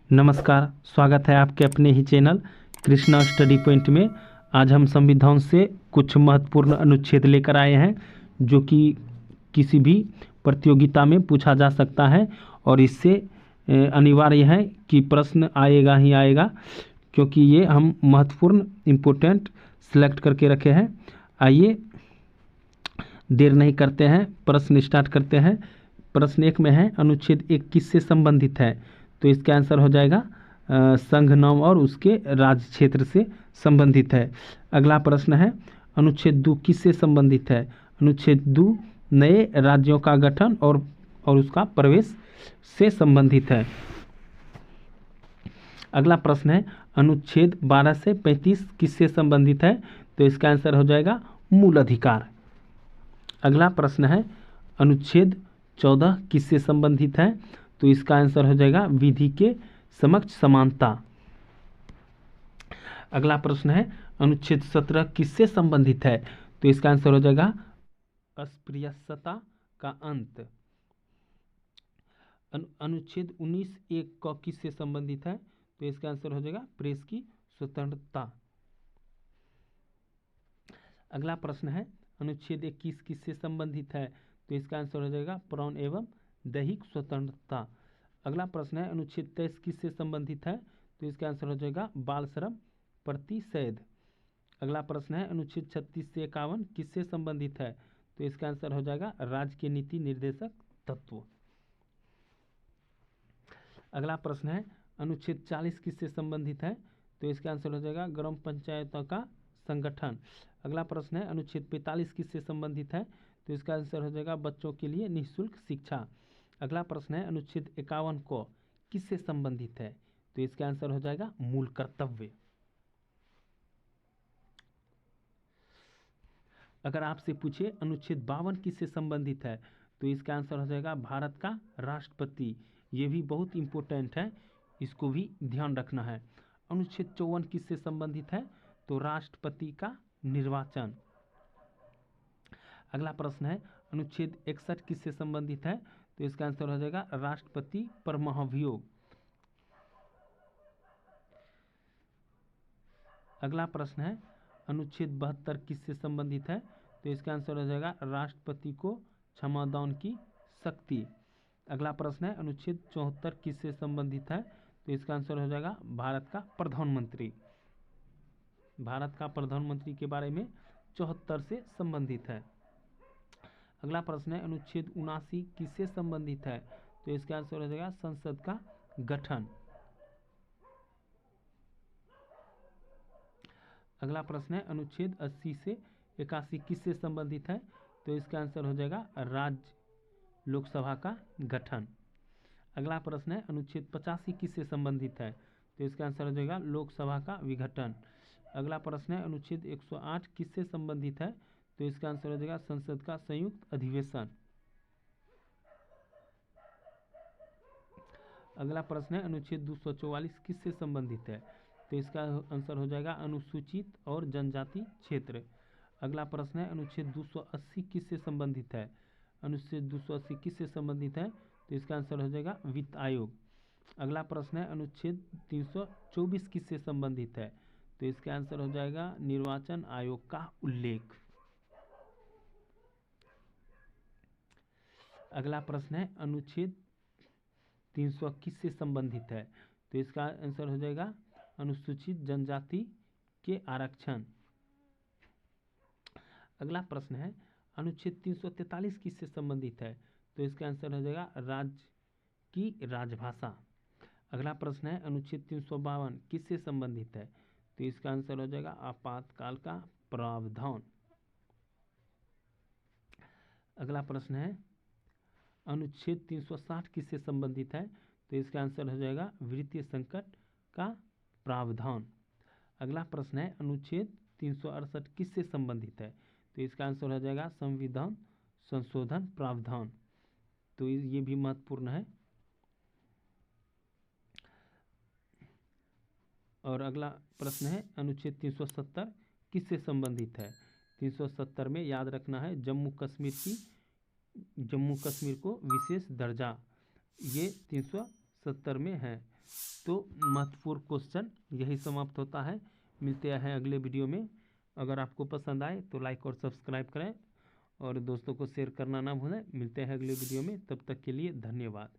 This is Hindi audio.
नमस्कार, स्वागत है आपके अपने ही चैनल कृष्णा स्टडी पॉइंट में। आज हम संविधान से कुछ महत्वपूर्ण अनुच्छेद लेकर आए हैं जो कि किसी भी प्रतियोगिता में पूछा जा सकता है और इससे अनिवार्य है कि प्रश्न आएगा ही आएगा, क्योंकि ये हम महत्वपूर्ण इम्पोर्टेंट सेलेक्ट करके रखे हैं। आइए देर नहीं करते हैं, प्रश्न स्टार्ट करते हैं। प्रश्न 1 में है, अनुच्छेद 1 किससे संबंधित है? तो इसका आंसर हो जाएगा संघ नाम और उसके राज्य क्षेत्र से संबंधित है। अगला प्रश्न है, अनुच्छेद 2 किससे संबंधित है? अनुच्छेद 2 नए राज्यों का गठन और उसका प्रवेश से संबंधित है। अगला प्रश्न है, अनुच्छेद 12 से 35 किससे संबंधित है? तो इसका आंसर हो जाएगा मूल अधिकार। अगला प्रश्न है, अनुच्छेद 14 किससे संबंधित है? तो इसका आंसर हो जाएगा विधि के समक्ष समानता। अगला प्रश्न है, अनुच्छेद 17 किससे संबंधित है? तो इसका आंसर हो जाएगा अस्पृश्यता का अंत। अनुच्छेद 19 1 क किससे संबंधित है? तो इसका आंसर हो जाएगा प्रेस की स्वतंत्रता। अगला प्रश्न है, अनुच्छेद 21 किससे संबंधित है? तो इसका आंसर हो जाएगा प्रौढ़ एवं दैहिक स्वतंत्रता। अगला प्रश्न है, अनुच्छेद 23 किससे संबंधित है? तो इसका आंसर हो जाएगा बाल श्रम प्रतिषेध। अगला प्रश्न है, अनुच्छेद 36 से 51 किससे संबंधित है? तो इसका आंसर हो जाएगा राज्य के नीति निर्देशक तत्व। अगला प्रश्न है, अनुच्छेद 40 किससे संबंधित है? तो इसका आंसर हो जाएगा ग्राम पंचायतों का संगठन। अगला प्रश्न है, अनुच्छेद 45 किससे संबंधित है? तो इसका आंसर हो जाएगा बच्चों के लिए निःशुल्क शिक्षा। अगला प्रश्न है, अनुच्छेद 51 को किससे संबंधित है? तो इसका आंसर हो जाएगा मूल कर्तव्य। अगर आपसे पूछे अनुच्छेद 52 किससे संबंधित है? तो इसका आंसर हो जाएगा भारत का राष्ट्रपति। ये भी बहुत इंपॉर्टेंट है, इसको भी ध्यान रखना है। अनुच्छेद 54 किससे संबंधित है? तो राष्ट्रपति का निर्वाचन। अगला प्रश्न है, अनुच्छेद 61 किससे संबंधित है? तो इसका आंसर हो जाएगा राष्ट्रपति पर महाभियोग। अगला प्रश्न है, अनुच्छेद 72 किससे संबंधित है? तो इसका आंसर हो जाएगा राष्ट्रपति को क्षमादान की शक्ति। अगला प्रश्न है, अनुच्छेद 74 किससे संबंधित है? तो इसका आंसर हो जाएगा भारत का प्रधानमंत्री। भारत का प्रधानमंत्री के बारे में 74 से संबंधित है। अगला प्रश्न है, अनुच्छेद 79 किससे संबंधित है? तो इसका आंसर हो जाएगा संसद का गठन। अगला प्रश्न है, अनुच्छेद 80 से 81 किससे संबंधित है? तो इसका आंसर हो जाएगा राज्य लोकसभा का गठन। अगला प्रश्न है, अनुच्छेद 85 किससे संबंधित है? तो इसका आंसर हो जाएगा लोकसभा का विघटन। अगला प्रश्न है, अनुच्छेद 108 किससे संबंधित है? तो इसका आंसर हो जाएगा संसद का संयुक्त अधिवेशन। अगला प्रश्न है, अनुच्छेद 244 किससे संबंधित है? तो इसका आंसर हो जाएगा अनुसूचित और जनजाति क्षेत्र। अगला प्रश्न है, अनुच्छेद 280 किससे संबंधित है? अनुच्छेद 280 किससे संबंधित है? तो इसका आंसर हो जाएगा वित्त आयोग। अगला प्रश्न है, अनुच्छेद 324 किससे संबंधित है? तो इसका आंसर हो जाएगा निर्वाचन आयोग का उल्लेख। अगला प्रश्न है, अनुच्छेद 300 किससे संबंधित है? तो इसका आंसर हो जाएगा अनुसूचित जनजाति के आरक्षण। अगला प्रश्न है, अनुच्छेद 343 किससे संबंधित है? तो इसका आंसर हो जाएगा राज्य की राजभाषा। अगला प्रश्न है, अनुच्छेद 352 किससे संबंधित है? तो इसका आंसर हो जाएगा आपातकाल का प्रावधान। अगला प्रश्न है, अनुच्छेद 360 किससे संबंधित है? तो इसका आंसर हो जाएगा वित्तीय संकट का प्रावधान। अगला प्रश्न है, अनुच्छेद 368 किससे संबंधित है? तो इसका आंसर हो जाएगा संविधान संशोधन प्रावधान। तो ये भी महत्वपूर्ण है। और अगला प्रश्न है, अनुच्छेद 370 किससे संबंधित है? 370 में याद रखना है जम्मू कश्मीर को विशेष दर्जा, ये 370 में है। तो महत्वपूर्ण क्वेश्चन यही समाप्त होता है। मिलते हैं अगले वीडियो में। अगर आपको पसंद आए तो लाइक और सब्सक्राइब करें और दोस्तों को शेयर करना ना भूलें। मिलते हैं अगले वीडियो में, तब तक के लिए धन्यवाद।